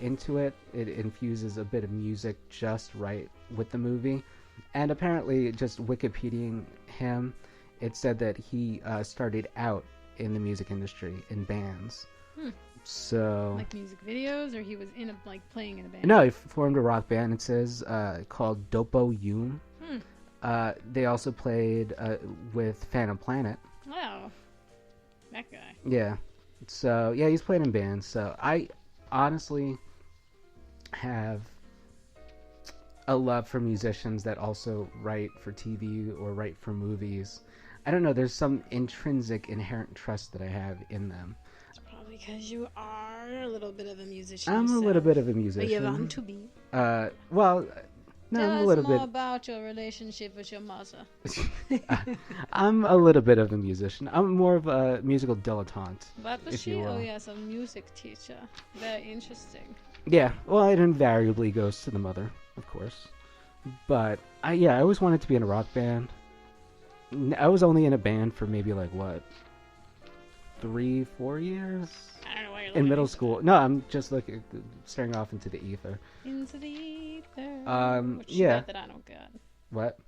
into it. It infuses a bit of music just right with the movie. And apparently, just Wikipediaing him, it said that he started out in the music industry in bands. So, like music videos, or he was playing in a band? No, he formed a rock band. It says called Dopo Yum. They also played with Phantom Planet. Wow, that guy. Yeah. So yeah, he's played in bands. So I honestly have a love for musicians that also write for TV or write for movies. I don't know. There's some intrinsic, inherent trust that I have in them. Because you are a little bit of a musician. I'm yourself. a little bit of a musician. But you want to be. Well, no, Tell I'm a us little more bit about your relationship with your mother. I'm a little bit of a musician. I'm more of a musical dilettante. What was if she? you will. Oh, yes, a music teacher. Very interesting. Yeah, well, it invariably goes to the mother, of course. But I always wanted to be in a rock band. I was only in a band for maybe 3-4 years. I don't know why you're in middle school. No, I'm just staring off into the ether. Into the ether. Which yeah. that I don't get. What?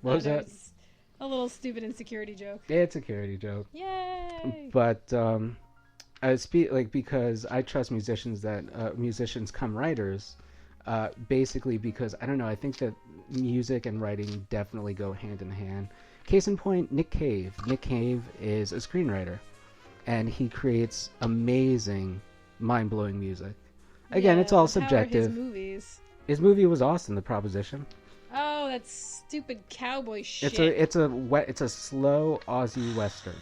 What was that? It's a little stupid insecurity joke. Yeah, it's a security joke. Yay! But I speak because I trust musicians come writers. Basically because I don't know. I think that music and writing definitely go hand in hand. Case in point, Nick Cave. Nick Cave is a screenwriter, and he creates amazing, mind-blowing music. Again, it's all subjective. How are his movies? His movie was Austin, The Proposition. Oh, that stupid cowboy shit. It's a slow Aussie western,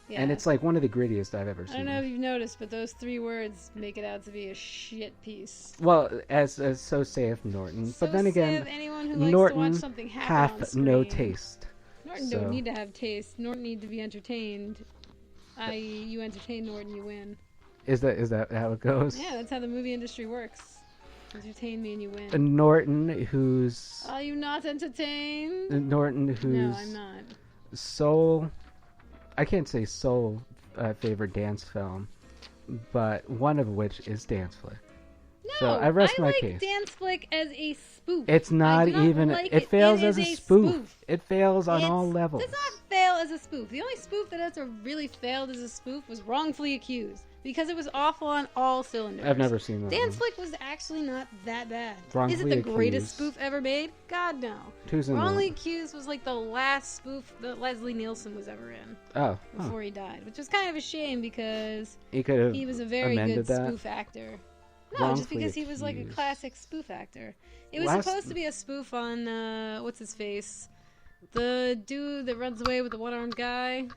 and it's one of the grittiest I've ever seen. I don't know if you've noticed, but those 3 words make it out to be a shit piece. Well, as so saith Norton, So but then again, saith anyone who likes Norton to watch something happen on hath screen. no taste. Norton don't need to have taste. Norton need to be entertained. You entertain Norton, you win. Is that how it goes? Yeah, that's how the movie industry works. Entertain me and you win. Norton, who's... Are you not entertained? Norton, who's... No, I'm not. Soul... I can't say soul favorite dance film, but one of which is Dance Flick. No, so I rest my like case. Dance Flick as a spoof. It's not even... it fails as a spoof. It fails on all levels. It does not fail as a spoof. The only spoof that ever really failed as a spoof was Wrongfully Accused. Because it was awful on all cylinders. I've never seen that Dance one. Flick was actually not that bad. Wrongfully Is it the greatest Accused. spoof ever made? God, no. Who's in Wrongfully that? Accused was the last spoof that Leslie Nielsen was ever in. Oh. Before he died. Which was kind of a shame because he was a very good that? spoof actor. No, just because he was a classic spoof actor. It was supposed to be a spoof on, what's his face? The dude that runs away with the one-armed guy.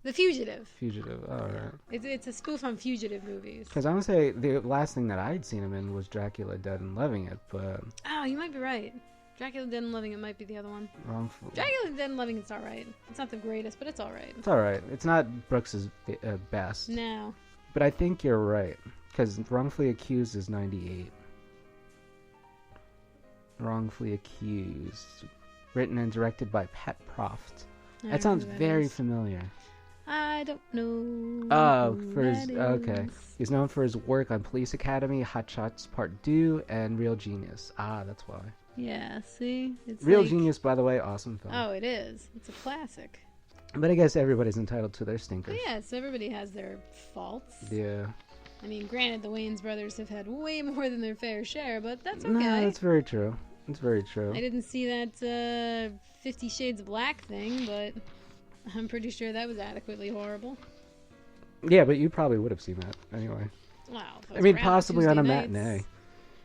The Fugitive. Alright. It's a spoof on fugitive movies. Because I want to say the last thing that I'd seen him in was Dracula Dead and Loving It, but... Oh, you might be right. Dracula Dead and Loving It might be the other one. Wrongful. Dracula Dead and Loving It's alright. It's not the greatest, but it's alright. It's alright. It's not Brooks's best. No. But I think you're right. Because Wrongfully Accused is 98. Wrongfully Accused. Written and directed by Pat Proft. That sounds very familiar. I don't know. Oh, okay. He's known for his work on Police Academy, Hot Shots Part 2, and Real Genius. Ah, that's why. Yeah, see? It's Real Genius, by the way, awesome film. Oh, it is. It's a classic. But I guess everybody's entitled to their stinkers. But yes, everybody has their faults. Yeah. I mean, granted, the Wayans brothers have had way more than their fair share, but that's okay. No, that's very true. It's very true. I didn't see that 50 Shades of Black thing, but I'm pretty sure that was adequately horrible. Yeah, but you probably would have seen that anyway. Wow. I mean, possibly on a matinee.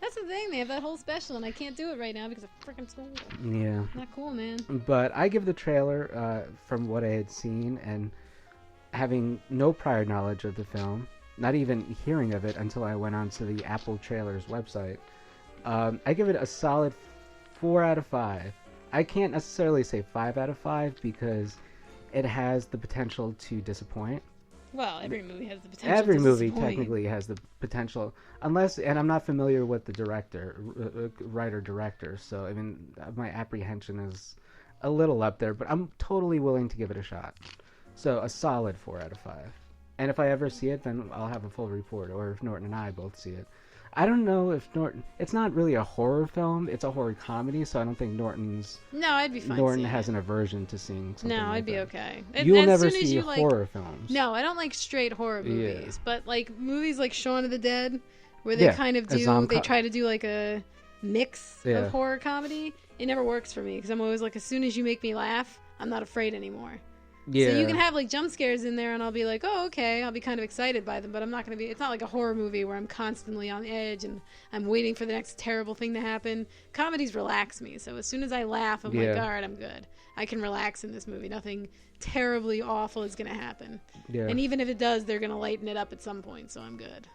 That's the thing. They have that whole special, and I can't do it right now because of freaking school. Yeah. Not cool, man. But I give the trailer, from what I had seen, and having no prior knowledge of the film, not even hearing of it until I went onto the Apple Trailers website, I give it a solid 4 out of 5. I can't necessarily say 5 out of 5 because it has the potential to disappoint. Well, every movie has the potential Every to movie disappoint. technically has the potential, unless, and I'm not familiar with the writer-director, so I mean, my apprehension is a little up there, but I'm totally willing to give it a shot. So a solid 4 out of 5. And if I ever see it, then I'll have a full report, or if Norton and I both see it. I don't know if Norton... It's not really a horror film. It's a horror comedy, so I don't think Norton's... No, I'd be fine. Norton has an aversion to seeing something like I'd be that. Okay. You'll never see horror films. No, I don't like straight horror movies. But like movies like Shaun of the Dead, where they kind of do... They try to do like a mix of horror comedy. It never works for me, because I'm always like, as soon as you make me laugh, I'm not afraid anymore. Yeah. So you can have like jump scares in there, and I'll be like, oh, okay. I'll be kind of excited by them, but I'm not going to be... It's not like a horror movie where I'm constantly on edge and I'm waiting for the next terrible thing to happen. Comedies relax me, so as soon as I laugh, I'm like, all right, I'm good. I can relax in this movie. Nothing terribly awful is going to happen. Yeah. And even if it does, they're going to lighten it up at some point, so I'm good.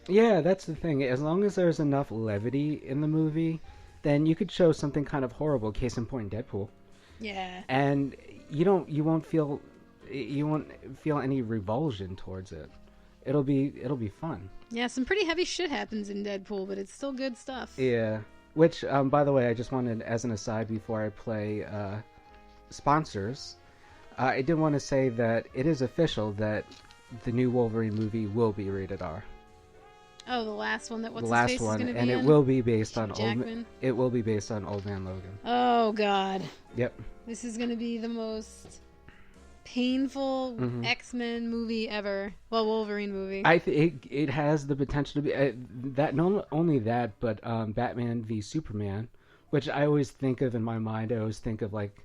Yeah, that's the thing. As long as there's enough levity in the movie, then you could show something kind of horrible. Case in point, Deadpool. Yeah. And you won't feel any revulsion towards it. It'll be fun. Yeah, some pretty heavy shit happens in Deadpool, but it's still good stuff. Yeah. Which, by the way, I just wanted, as an aside before I play sponsors, I did want to say that it is official that the new Wolverine movie will be rated R. Oh, the last one that what's the his face last one, is going to be and in? it will be based on Jackman? It will be based on Old Man Logan. Oh God. Yep. This is going to be the most painful X-Men movie ever. Well, Wolverine movie. I think it has the potential to be that. Not only that, but Batman v Superman, which I always think of in my mind. I always think of like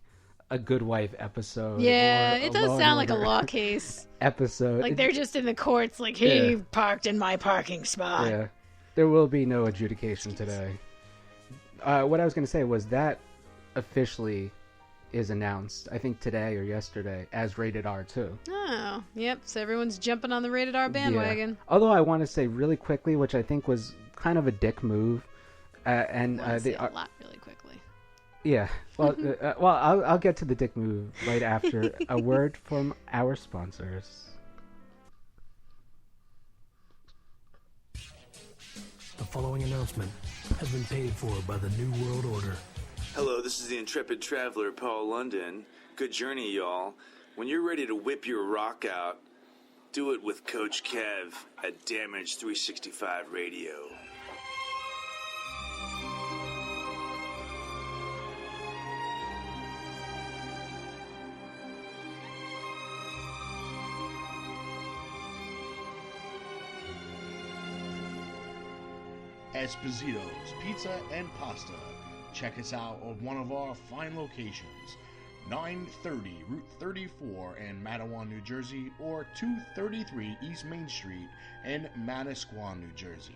a Good Wife episode. Yeah, it does sound like a law case episode. Like they're just in the courts, like he parked in my parking spot. Yeah, there will be no adjudication today. What I was going to say was that officially is announced, I think today or yesterday, as rated R too. Oh, yep. So everyone's jumping on the rated R bandwagon. Yeah. Although I want to say really quickly, which I think was kind of a dick move, and they a lot really quickly. Yeah. Well, I'll get to the dick move right after a word from our sponsors. The following announcement has been paid for by the New World Order. Hello, this is the intrepid traveler, Paul London. Good journey, y'all. When you're ready to whip your rock out, do it with Coach Kev at Damage 365 Radio. Esposito's Pizza and Pasta. Check us out on one of our fine locations, 930 Route 34 in Matawan, New Jersey, or 233 East Main Street in Manasquan, New Jersey.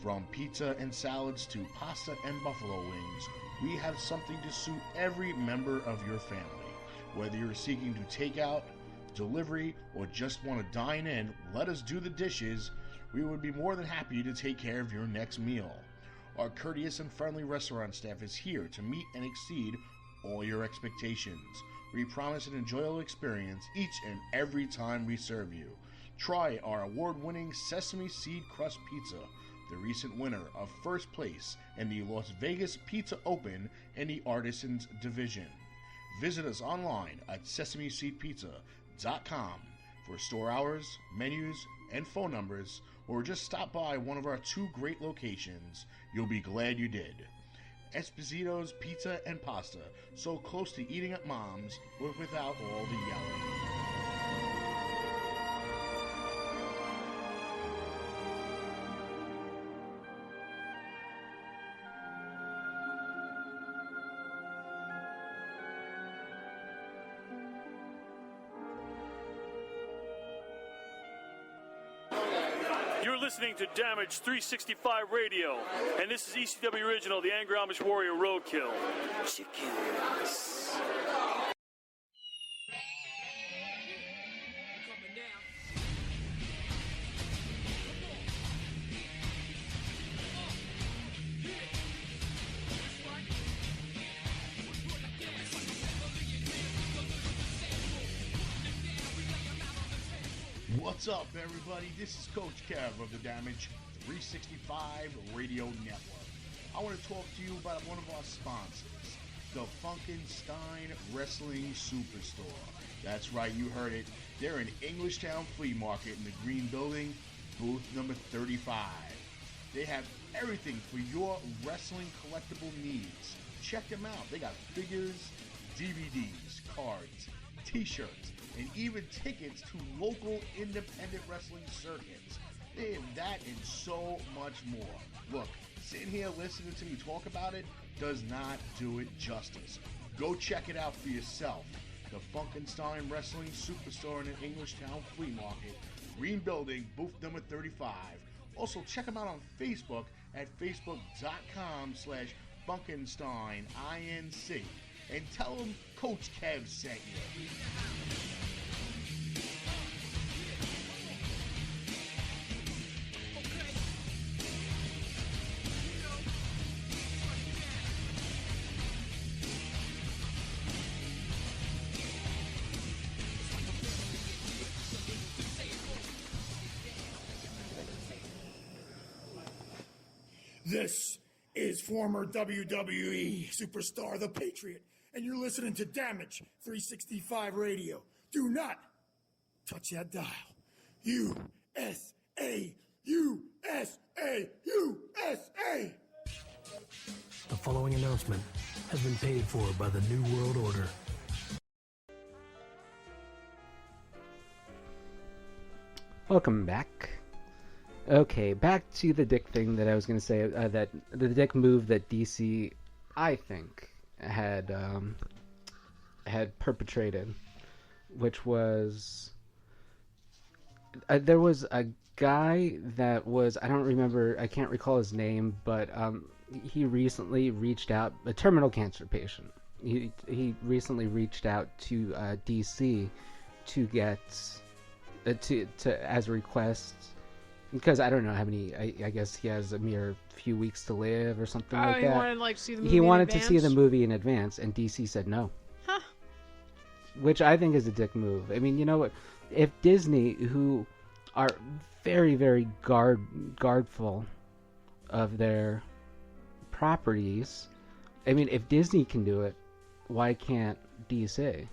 From pizza and salads to pasta and buffalo wings, we have something to suit every member of your family. Whether you're seeking to take out, delivery, or just want to dine in, let us do the dishes. We would be more than happy to take care of your next meal. Our courteous and friendly restaurant staff is here to meet and exceed all your expectations. We promise an enjoyable experience each and every time we serve you. Try our award-winning sesame seed crust pizza, the recent winner of first place in the Las Vegas Pizza Open in the Artisans Division. Visit us online at sesameseedpizza.com for store hours, menus, and phone numbers, or just stop by one of our two great locations. You'll be glad you did. Esposito's Pizza and Pasta, so close to eating at Mom's, but without all the yelling. You're listening to Damage 365 Radio, and this is ECW Original, the Angry Amish Warrior Roadkill. Chickens. What's up, everybody? This is Coach Kev of the Damage 365 Radio Network. I want to talk to you about one of our sponsors, the Funkenstein Wrestling Superstore. That's right, you heard it. They're in Englishtown Flea Market in the Green Building, booth number 35. They have everything for your wrestling collectible needs. Check them out. They got figures, DVDs, cards, t-shirts, and even tickets to local independent wrestling circuits. They have that and so much more. Look, sitting here listening to me talk about it does not do it justice. Go check it out for yourself. The Funkenstein Wrestling Superstore in the Englishtown Flea Market, Green Building, booth number 35. Also, check them out on Facebook at facebook.com/FunkensteinINC. And tell them Coach Kev sent you. This is former WWE superstar The Patriot, and you're listening to Damage 365 Radio. Do not touch that dial. USA, USA, USA! The following announcement has been paid for by the New World Order. Welcome back. Okay, back to the dick thing that I was going to say, that the dick move that DC, I think, had perpetrated, which was, there was a guy that was, I can't recall his name, but he recently reached out, a terminal cancer patient. He recently reached out to DC to get, to as a request. Because I don't know how many. I guess he has a mere few weeks to live or something like that. He wanted to see the movie. He wanted to see the movie in advance, and DC said no. Huh. Which I think is a dick move. I mean, you know what? If Disney, who are very, very guardful of their properties, I mean, if Disney can do it, why can't DC?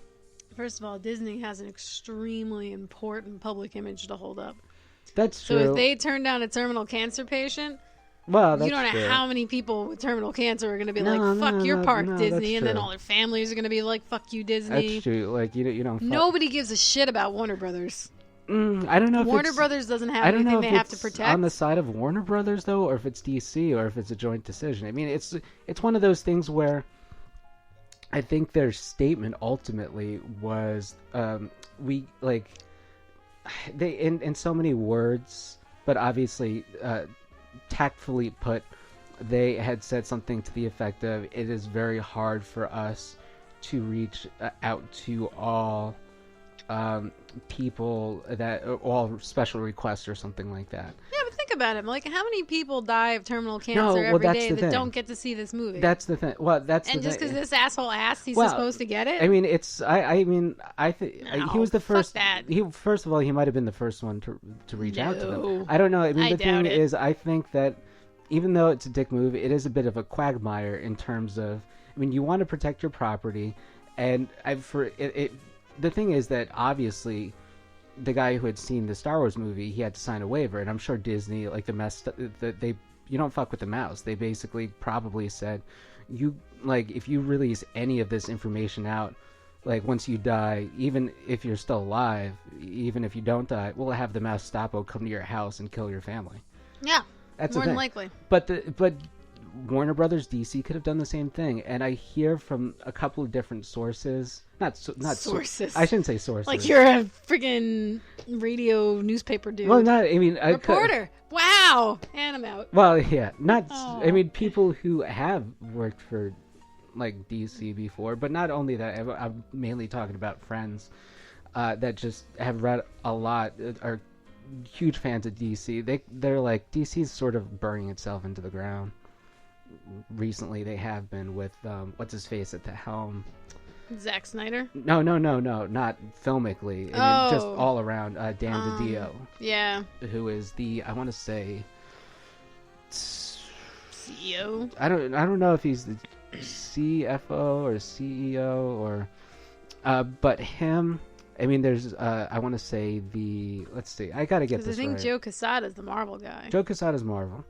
First of all, Disney has an extremely important public image to hold up. That's true. So if they turn down a terminal cancer patient, well, that's you don't know true. how many people with terminal cancer are going to be fuck your park, Disney, and then all their families are going to be like, fuck you, Disney. That's true. Like, you don't. Nobody gives a shit about Warner Brothers. I don't know if Warner Brothers doesn't have anything they have to protect. On the side of Warner Brothers, though, or if it's DC, or if it's a joint decision. I mean, it's one of those things where I think their statement ultimately was, they in so many words, but obviously tactfully put, they had said something to the effect of, it is very hard for us to reach out to all people that all special requests or something like that. Yeah, but think about it. Like, how many people die of terminal cancer every day that don't get to see this movie? That's the thing. Well, that's and the just thing. because this asshole asked, he's supposed to get it. I mean, it's. I mean, I think he was the first. Fuck that. He first of all, he might have been the first one to reach out to them. I don't know. I mean, the thing is, I think that even though it's a dick move, it is a bit of a quagmire in terms of. I mean, you want to protect your property, and the thing is that obviously the guy who had seen the Star Wars movie, he had to sign a waiver, and I'm sure Disney, like you don't fuck with the mouse. They basically probably said, if you release any of this information out, like once you die, even if you're still alive, even if you don't die, we'll have the mouse Stapo come to your house and kill your family. Yeah, that's more than likely. But Warner Brothers, DC could have done the same thing, and I hear from a couple of different sources. Not sources. I shouldn't say sources. Like you're a freaking radio newspaper dude. Well, not. I mean, reporter. Wow, and I'm out. Well, yeah, not. Oh. I mean, people who have worked for like DC before, but not only that. I'm mainly talking about friends that just have read a lot, are huge fans of DC. They're like, DC's sort of burning itself into the ground. Recently, they have been with what's his face at the helm. Zack Snyder? No, not filmically. I mean, just all around. Dan DiDio. Yeah. Who is I want to say, CEO? I don't know if he's the CFO or CEO or, but him. I mean, there's, I want to say let's see, I got to get this right. I think Joe Quesada's the Marvel guy. Joe Quesada's Marvel.